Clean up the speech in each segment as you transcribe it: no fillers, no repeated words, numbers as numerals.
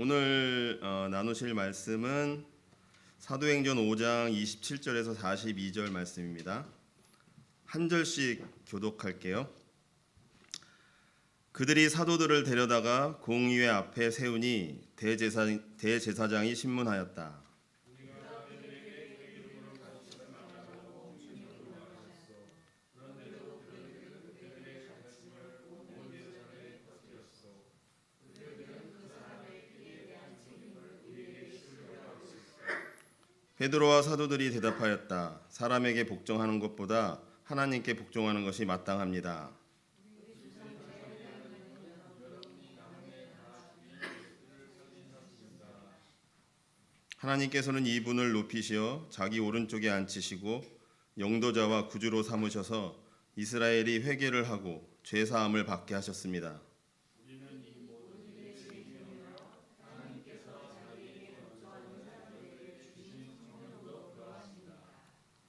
오늘 나누실 말씀은 사도행전 5장 27절에서 42절 말씀입니다. 한 절씩 교독할게요. 그들이 사도들을 데려다가 공의회 앞에 세우니 대제사장이 신문하였다. 베드로와 사도들이 대답하였다. 사람에게 복종하는 것보다 하나님께 복종하는 것이 마땅합니다. 하나님께서는 이분을 높이시어 자기 오른쪽에 앉히시고 영도자와 구주로 삼으셔서 이스라엘이 회개를 하고 죄 사함을 받게 하셨습니다.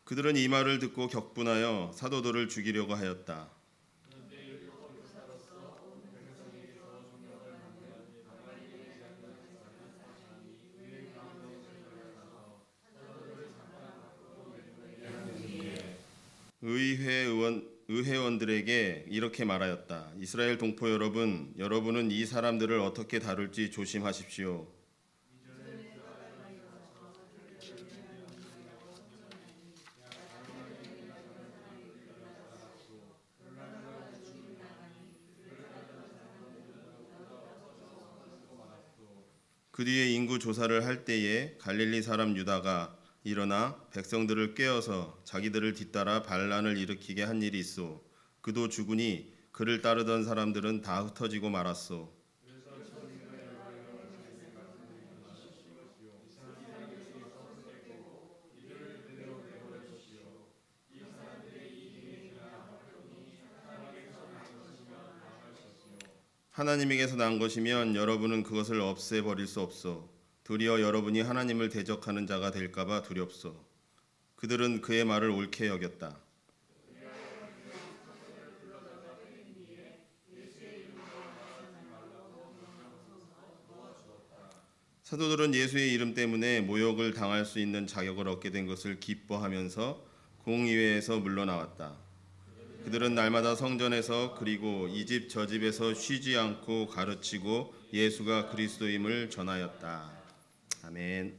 그들은 이 말을 듣고 격분하여 사도들을 죽이려고 하였다. 의회원들에게 이렇게 말하였다. 이스라엘 동포 여러분, 여러분은 이 사람들을 어떻게 다룰지 조심하십시오. 그 뒤에 인구 조사를 할 때에 갈릴리 사람 유다가 일어나 백성들을 꾀어서 자기들을 뒤따라 반란을 일으키게 한 일이 있어. 그도 죽으니 그를 따르던 사람들은 다 흩어지고 말았소. 하나님에게서 난 것이면 여러분은 그것을 없애버릴 수 없소. 도리어 여러분이 하나님을 대적하는 자가 될까봐 두렵소. 그들은 그의 말을 옳게 여겼다. 사도들은 예수의 이름 때문에 모욕을 당할 수 있는 자격을 얻게 된 것을 기뻐하면서 공의회에서 물러나왔다. 그들은 날마다 성전에서 그리고 이 집 저 집에서 쉬지 않고 가르치고 예수가 그리스도임을 전하였다. 아멘.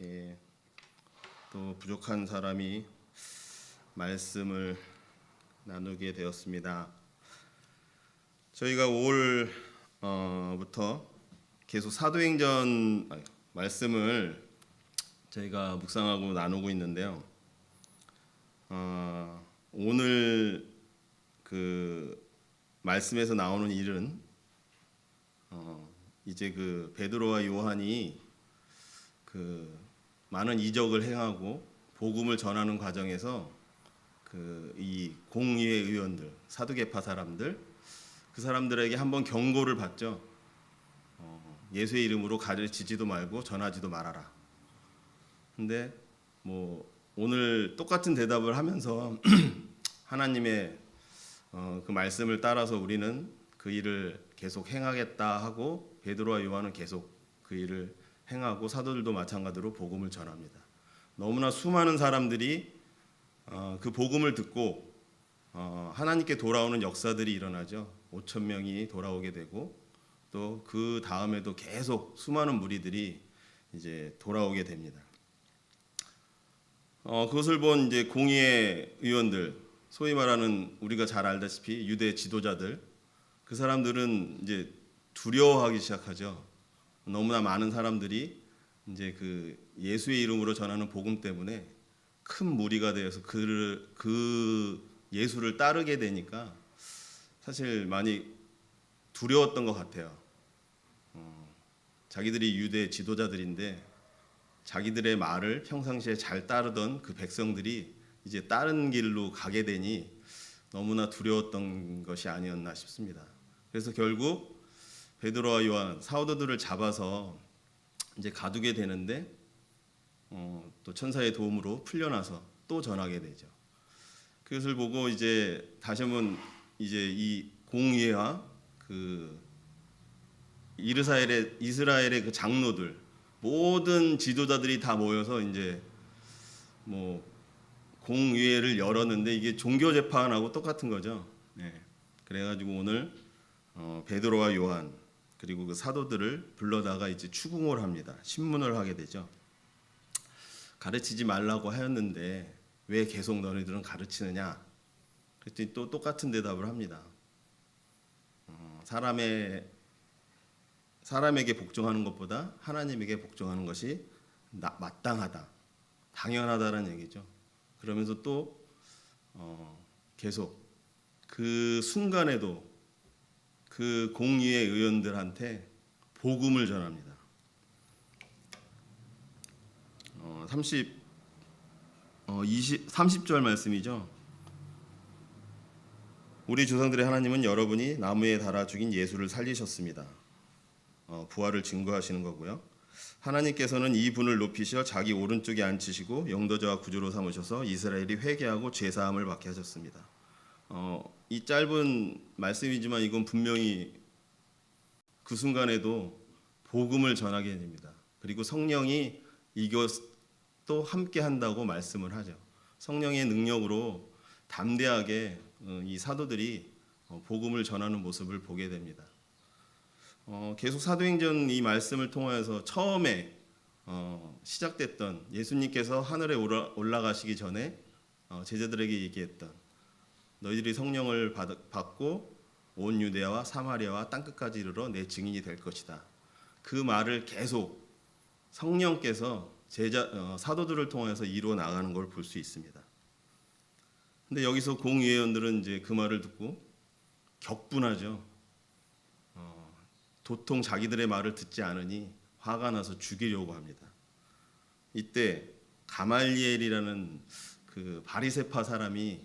예, 또 부족한 사람이 말씀을 나누게 되었습니다. 저희가 5월부터 계속 사도행전 말씀을 저희가 묵상하고 나누고 있는데요. 오늘 그 말씀에서 나오는 일은 이제 그 베드로와 요한이 그 많은 이적을 행하고 복음을 전하는 과정에서 그 이 공의회 의원들, 사두개파 사람들, 그 사람들에게 한번 경고를 받죠. 예수의 이름으로 가르치지도 말고 전하지도 말아라. 근데 뭐 오늘 똑같은 대답을 하면서 하나님의 그 말씀을 따라서 우리는 그 일을 계속 행하겠다 하고 베드로와 요한은 계속 그 일을 행하고 사도들도 마찬가지로 복음을 전합니다. 너무나 수많은 사람들이 그 복음을 듣고 하나님께 돌아오는 역사들이 일어나죠. 5천 명이 돌아오게 되고 또 그 다음에도 계속 수많은 무리들이 이제 돌아오게 됩니다. 그것을 본 이제 공의회 의원들, 소위 말하는 우리가 잘 알다시피 유대 지도자들, 그 사람들은 이제 두려워하기 시작하죠. 너무나 많은 사람들이 이제 그 예수의 이름으로 전하는 복음 때문에 큰 무리가 되어서 그 예수를 따르게 되니까 사실 많이 두려웠던 것 같아요. 자기들이 유대 지도자들인데 자기들의 말을 평상시에 잘 따르던 그 백성들이 이제 다른 길로 가게 되니 너무나 두려웠던 것이 아니었나 싶습니다. 그래서 결국 베드로와 요한 사도들을 잡아서 이제 가두게 되는데 또 천사의 도움으로 풀려나서 또 전하게 되죠. 그것을 보고 이제 다시 한번 이제 이 공의회와 그 이스라엘의 그 장로들 모든 지도자들이 다 모여서 이제 뭐 공의회를 열었는데 이게 종교 재판하고 똑같은 거죠. 네. 그래가지고 오늘 베드로와 요한 그리고 그 사도들을 불러다가 이제 추궁을 합니다. 신문을 하게 되죠. 가르치지 말라고 하였는데 왜 계속 너희들은 가르치느냐? 그랬더니 또 똑같은 대답을 합니다. 사람에게 복종하는 것보다 하나님에게 복종하는 것이 마땅하다, 당연하다라는 얘기죠. 그러면서 또 계속 그 순간에도 그 공의회 의원들한테 복음을 전합니다. 30절 말씀이죠. 우리 조상들의 하나님은 여러분이 나무에 달아 죽인 예수를 살리셨습니다. 부활을 증거하시는 거고요. 하나님께서는 이 분을 높이셔 자기 오른쪽에 앉히시고 영도자와 구주로 삼으셔서 이스라엘이 회개하고 죄사함을 받게 하셨습니다. 이 짧은 말씀이지만 이건 분명히 그 순간에도 복음을 전하게 됩니다. 그리고 성령이 이것도 함께 한다고 말씀을 하죠. 성령의 능력으로 담대하게 이 사도들이 복음을 전하는 모습을 보게 됩니다. 계속 사도행전 이 말씀을 통하여서 처음에 시작됐던 예수님께서 하늘에 올라가시기 전에 제자들에게 얘기했던 너희들이 성령을 받고 온 유대야와 사마리아와 땅끝까지 이르러 내 증인이 될 것이다. 그 말을 계속 성령께서 사도들을 통해서 이루어 나가는 걸 볼 수 있습니다. 근데 여기서 공의회원들은 이제 그 말을 듣고 격분하죠. 도통 자기들의 말을 듣지 않으니 화가 나서 죽이려고 합니다. 이때 가말리엘이라는 그 바리새파 사람이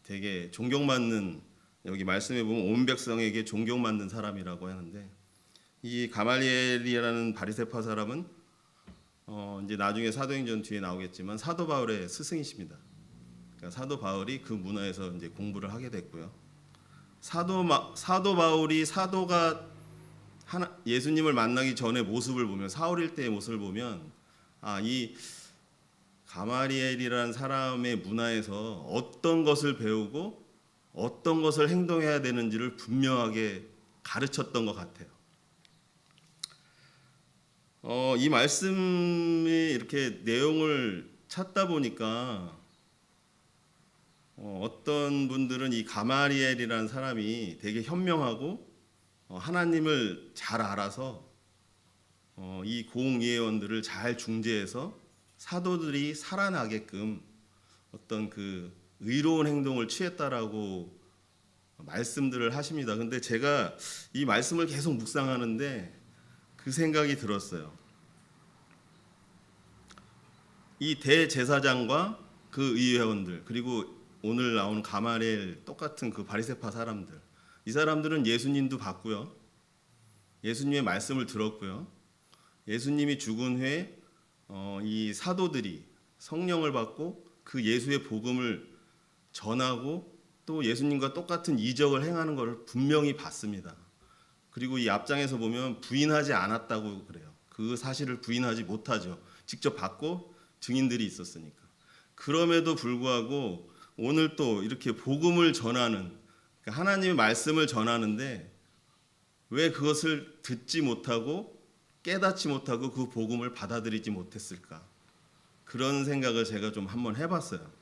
되게 존경받는, 여기 말씀해 보면 온 백성에게 존경받는 사람이라고 하는데, 이 가말리엘이라는 바리새파 사람은 이제 나중에 사도행전 뒤에 나오겠지만 사도 바울의 스승이십니다. 그러니까 사도 바울이 그 문화에서 이제 공부를 하게 됐고요. 사도 바울이 사도가 예수님을 만나기 전의 모습을 보면, 사울일 때의 모습을 보면 이 가말리엘이라는 사람의 문화에서 어떤 것을 배우고 어떤 것을 행동해야 되는지를 분명하게 가르쳤던 것 같아요. 이 말씀이 이렇게 내용을 찾다 보니까 어떤 분들은 이 가말리엘이라는 사람이 되게 현명하고 하나님을 잘 알아서 이 공의회원들을 잘 중재해서 사도들이 살아나게끔 어떤 그 의로운 행동을 취했다라고 말씀들을 하십니다. 근데 제가 이 말씀을 계속 묵상하는데 그 생각이 들었어요. 이 대제사장과 그 의회원들, 그리고 오늘 나오는 가말리엘 똑같은 그 바리새파 사람들, 이 사람들은 예수님도 봤고요, 예수님의 말씀을 들었고요, 예수님이 죽은 후에 이 사도들이 성령을 받고 그 예수의 복음을 전하고 또 예수님과 똑같은 이적을 행하는 것을 분명히 봤습니다. 그리고 이 앞장에서 보면 부인하지 않았다고 그래요. 그 사실을 부인하지 못하죠. 직접 봤고 증인들이 있었으니까. 그럼에도 불구하고 오늘 또 이렇게 복음을 전하는, 하나님의 말씀을 전하는데 왜 그것을 듣지 못하고 깨닫지 못하고 그 복음을 받아들이지 못했을까? 그런 생각을 제가 좀 한번 해봤어요.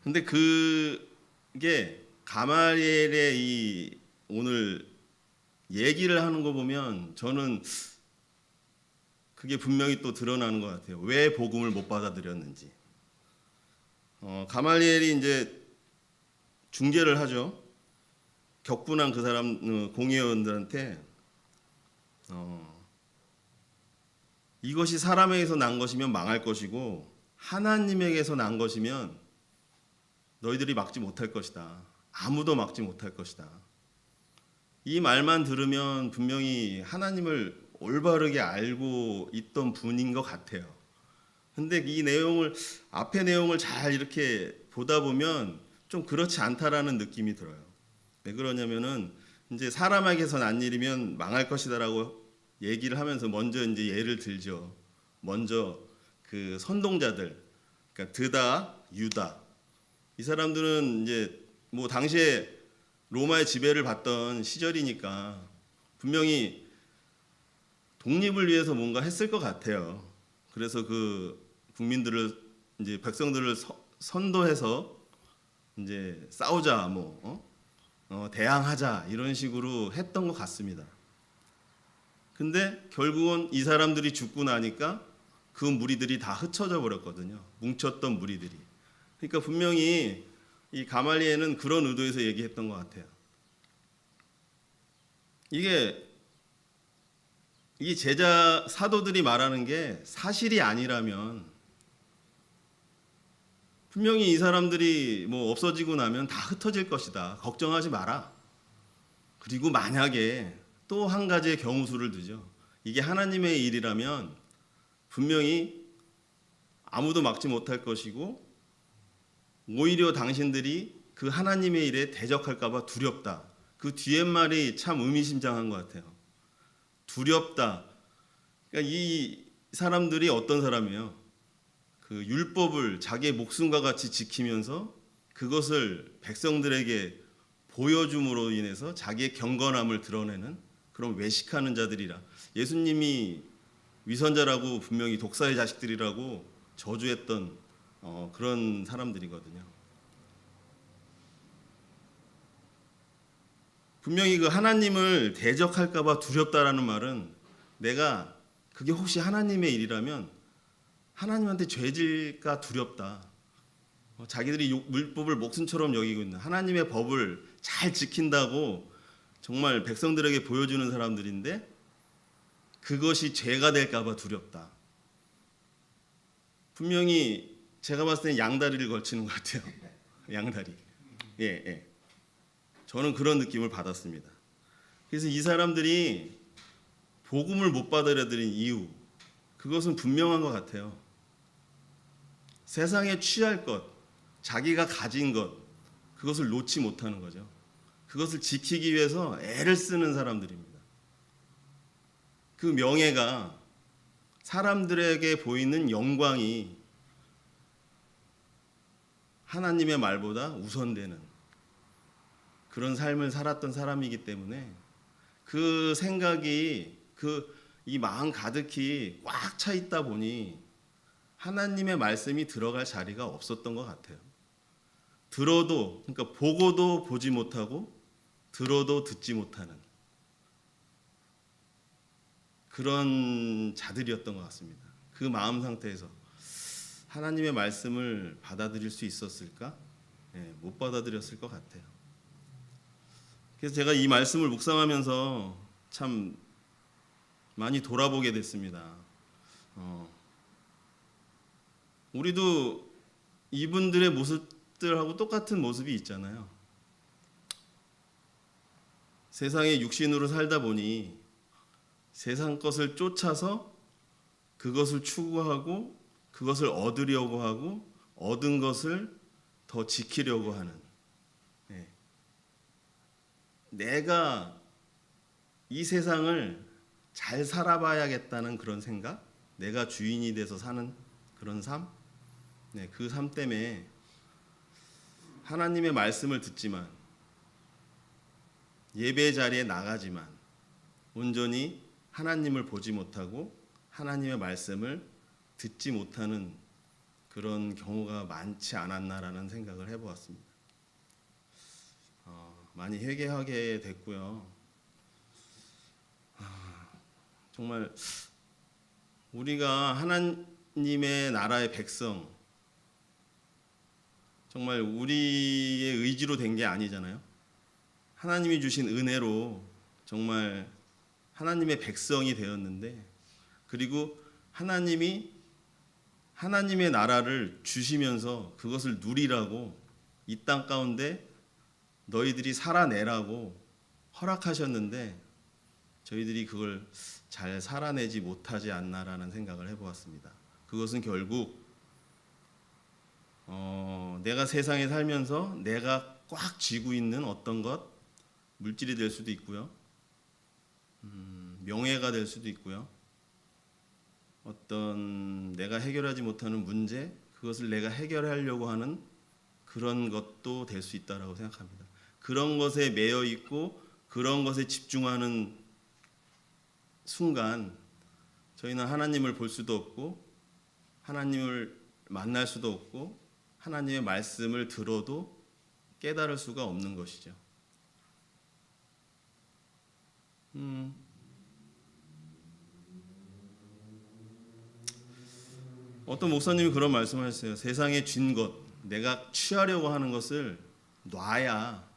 근데 그게 가말리엘의 이 오늘 얘기를 하는 거 보면 저는 그게 분명히 또 드러나는 것 같아요. 왜 복음을 못 받아들였는지. 가말리엘이 이제 중재를 하죠. 격분한 그 사람 공회원들한테 이것이 사람에게서 난 것이면 망할 것이고 하나님에게서 난 것이면 너희들이 막지 못할 것이다. 아무도 막지 못할 것이다. 이 말만 들으면 분명히 하나님을 올바르게 알고 있던 분인 것 같아요. 근데 이 내용을, 앞의 내용을 잘 이렇게 보다 보면 좀 그렇지 않다라는 느낌이 들어요. 왜 그러냐면은 이제 사람에게서 난 일이면 망할 것이다라고 얘기를 하면서 먼저 이제 예를 들죠. 먼저 그 선동자들, 그러니까 드다, 유다, 이 사람들은 이제 뭐 당시에 로마의 지배를 받던 시절이니까 분명히 독립을 위해서 뭔가 했을 것 같아요. 그래서 그 국민들을 이제 백성들을 선도해서 이제 싸우자 대항하자 이런 식으로 했던 것 같습니다. 근데 결국은 이 사람들이 죽고 나니까 그 무리들이 다 흩어져 버렸거든요. 뭉쳤던 무리들이. 그러니까 분명히 이 가말리엘은 그런 의도에서 얘기했던 것 같아요. 이 제자 사도들이 말하는 게 사실이 아니라면 분명히 이 사람들이 뭐 없어지고 나면 다 흩어질 것이다. 걱정하지 마라. 그리고 만약에 또 한 가지의 경우수를 두죠. 이게 하나님의 일이라면 분명히 아무도 막지 못할 것이고 오히려 당신들이 그 하나님의 일에 대적할까 봐 두렵다. 그 뒤에 말이 참 의미심장한 것 같아요. 두렵다. 그러니까 이 사람들이 어떤 사람이에요? 그 율법을 자기의 목숨과 같이 지키면서 그것을 백성들에게 보여줌으로 인해서 자기의 경건함을 드러내는 그런 외식하는 자들이라. 예수님이 위선자라고 분명히 독사의 자식들이라고 저주했던 그런 사람들이거든요. 분명히 그 하나님을 대적할까 봐 두렵다라는 말은 내가 그게 혹시 하나님의 일이라면 하나님한테 죄질까 두렵다. 자기들이 율법을 목숨처럼 여기고 있는 하나님의 법을 잘 지킨다고 정말 백성들에게 보여주는 사람들인데 그것이 죄가 될까 봐 두렵다. 분명히 제가 봤을 때는 양다리를 걸치는 것 같아요. 양다리. 예. 저는 그런 느낌을 받았습니다. 그래서 이 사람들이 복음을 못 받아들인 이유, 그것은 분명한 것 같아요. 세상에 취할 것, 자기가 가진 것, 그것을 놓지 못하는 거죠. 그것을 지키기 위해서 애를 쓰는 사람들입니다. 그 명예가 사람들에게 보이는 영광이 하나님의 말보다 우선되는 그런 삶을 살았던 사람이기 때문에 그 생각이 이 마음 가득히 꽉 차 있다 보니 하나님의 말씀이 들어갈 자리가 없었던 것 같아요. 들어도, 그러니까 보고도 보지 못하고 들어도 듣지 못하는 그런 자들이었던 것 같습니다. 그 마음 상태에서 하나님의 말씀을 받아들일 수 있었을까? 못 받아들였을 것 같아요. 그래서 제가 이 말씀을 묵상하면서 참 많이 돌아보게 됐습니다. 우리도 이분들의 모습들하고 똑같은 모습이 있잖아요. 세상에 육신으로 살다 보니 세상 것을 쫓아서 그것을 추구하고 그것을 얻으려고 하고 얻은 것을 더 지키려고 하는, 내가 이 세상을 잘 살아봐야겠다는 그런 생각, 내가 주인이 돼서 사는 그런 삶, 그 삶 때문에 하나님의 말씀을 듣지만 예배 자리에 나가지만 온전히 하나님을 보지 못하고 하나님의 말씀을 듣지 못하는 그런 경우가 많지 않았나라는 생각을 해보았습니다. 많이 회개하게 됐고요. 정말 우리가 하나님의 나라의 백성, 정말 우리의 의지로 된 게 아니잖아요. 하나님이 주신 은혜로 정말 하나님의 백성이 되었는데, 그리고 하나님이 하나님의 나라를 주시면서 그것을 누리라고 이 땅 가운데 너희들이 살아내라고 허락하셨는데 저희들이 그걸 잘 살아내지 못하지 않나라는 생각을 해보았습니다. 그것은 결국 내가 세상에 살면서 내가 꽉 쥐고 있는 어떤 것, 물질이 될 수도 있고요. 명예가 될 수도 있고요. 어떤 내가 해결하지 못하는 문제, 그것을 내가 해결하려고 하는 그런 것도 될 수 있다라고 생각합니다. 그런 것에 매여 있고 그런 것에 집중하는 순간 저희는 하나님을 볼 수도 없고 하나님을 만날 수도 없고 하나님의 말씀을 들어도 깨달을 수가 없는 것이죠. 어떤 목사님이 그런 말씀을 하셨어요. 세상에 쥔 것, 내가 취하려고 하는 것을 놔야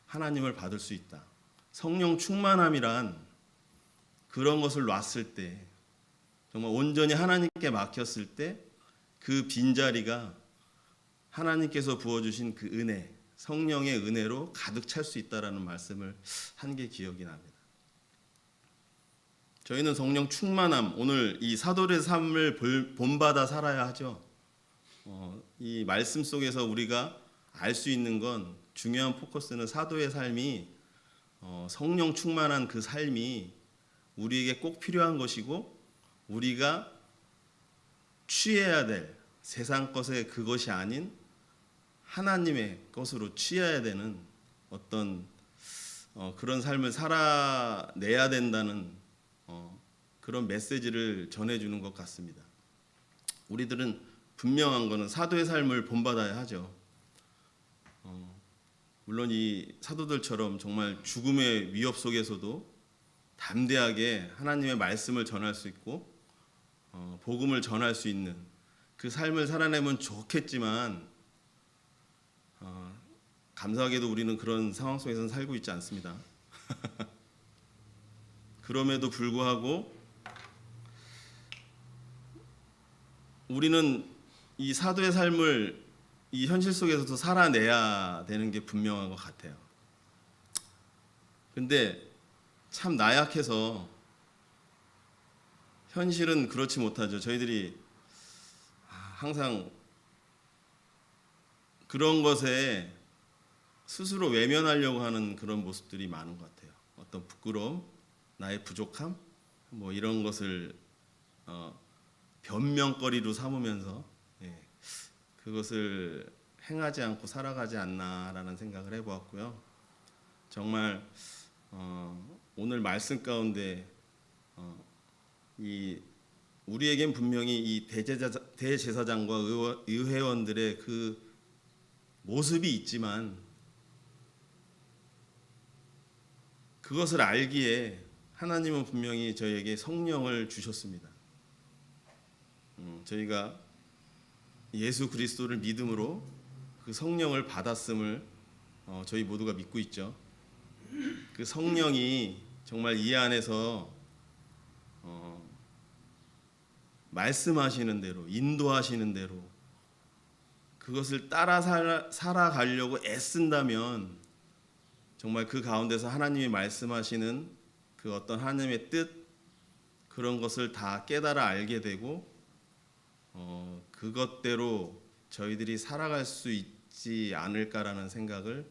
하나님을 받을 수 있다. 성령 충만함이란 그런 것을 놨을 때, 정말 온전히 하나님께 막혔을 때 그 빈자리가 하나님께서 부어주신 그 은혜, 성령의 은혜로 가득 찰 수 있다라는 말씀을 한 게 기억이 납니다. 저희는 성령 충만함, 오늘 이 사도의 삶을 본받아 살아야 하죠. 이 말씀 속에서 우리가 알 수 있는 건 중요한 포커스는 사도의 삶이 성령 충만한 그 삶이 우리에게 꼭 필요한 것이고 우리가 취해야 될 세상 것의 그것이 아닌 하나님의 것으로 취해야 되는 어떤 그런 삶을 살아내야 된다는 그런 메시지를 전해주는 것 같습니다. 우리들은 분명한 것은 사도의 삶을 본받아야 하죠. 물론 이 사도들처럼 정말 죽음의 위협 속에서도 담대하게 하나님의 말씀을 전할 수 있고 복음을 전할 수 있는 그 삶을 살아내면 좋겠지만 감사하게도 우리는 그런 상황 속에서는 살고 있지 않습니다. 그럼에도 불구하고 우리는 이 사도의 삶을 이 현실 속에서도 살아내야 되는 게 분명한 것 같아요. 근데 참 나약해서 현실은 그렇지 못하죠. 저희들이 항상 그런 것에 스스로 외면하려고 하는 그런 모습들이 많은 것 같아요. 어떤 부끄러움, 나의 부족함, 뭐 이런 것을 변명거리로 삼으면서 그것을 행하지 않고 살아가지 않나라는 생각을 해보았고요. 정말 오늘 말씀 가운데 이 우리에겐 분명히 이 대제사장과 의회원들의 그 모습이 있지만 그것을 알기에 하나님은 분명히 저희에게 성령을 주셨습니다. 저희가 예수 그리스도를 믿음으로 그 성령을 받았음을 저희 모두가 믿고 있죠. 그 성령이 정말 이 안에서 말씀하시는 대로 인도하시는 대로 그것을 따라 살아가려고 애쓴다면 정말 그 가운데서 하나님이 말씀하시는 그 어떤 하나님의 뜻 그런 것을 다 깨달아 알게 되고 그것대로 저희들이 살아갈 수 있지 않을까라는 생각을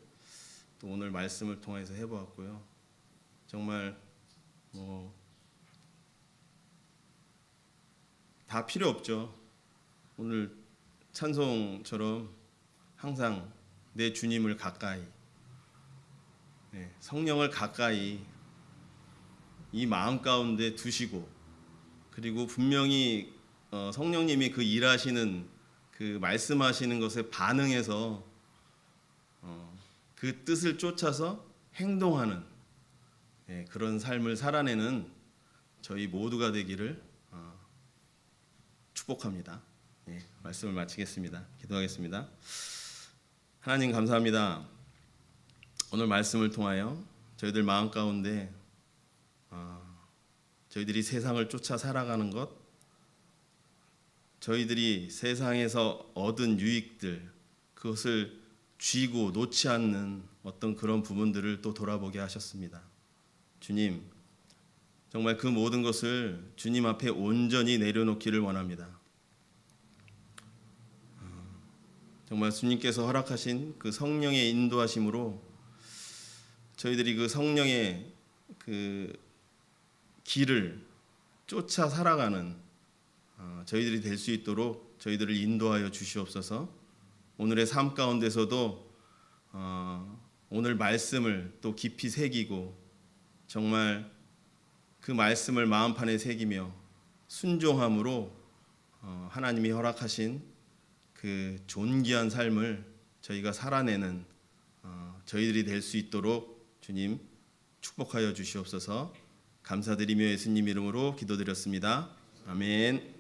또 오늘 말씀을 통해서 해보았고요. 정말 다 필요 없죠. 오늘 찬송처럼 항상 내 주님을 가까이, 성령을 가까이 이 마음 가운데 두시고 그리고 분명히 성령님이 그 일하시는 그 말씀하시는 것에 반응해서 그 뜻을 쫓아서 행동하는 그런 삶을 살아내는 저희 모두가 되기를 축복합니다. 말씀을 마치겠습니다. 기도하겠습니다. 하나님 감사합니다. 오늘 말씀을 통하여 저희들 마음 가운데 저희들이 세상을 쫓아 살아가는 것, 저희들이 세상에서 얻은 유익들 그것을 쥐고 놓지 않는 어떤 그런 부분들을 또 돌아보게 하셨습니다. 주님, 정말 그 모든 것을 주님 앞에 온전히 내려놓기를 원합니다. 정말 주님께서 허락하신 그 성령의 인도하심으로 저희들이 그 성령의 그 길을 쫓아 살아가는 저희들이 될 수 있도록 저희들을 인도하여 주시옵소서. 오늘의 삶 가운데서도 오늘 말씀을 또 깊이 새기고 정말 그 말씀을 마음판에 새기며 순종함으로 하나님이 허락하신 그 존귀한 삶을 저희가 살아내는 저희들이 될 수 있도록 주님 축복하여 주시옵소서. 감사드리며 예수님 이름으로 기도드렸습니다. 아멘.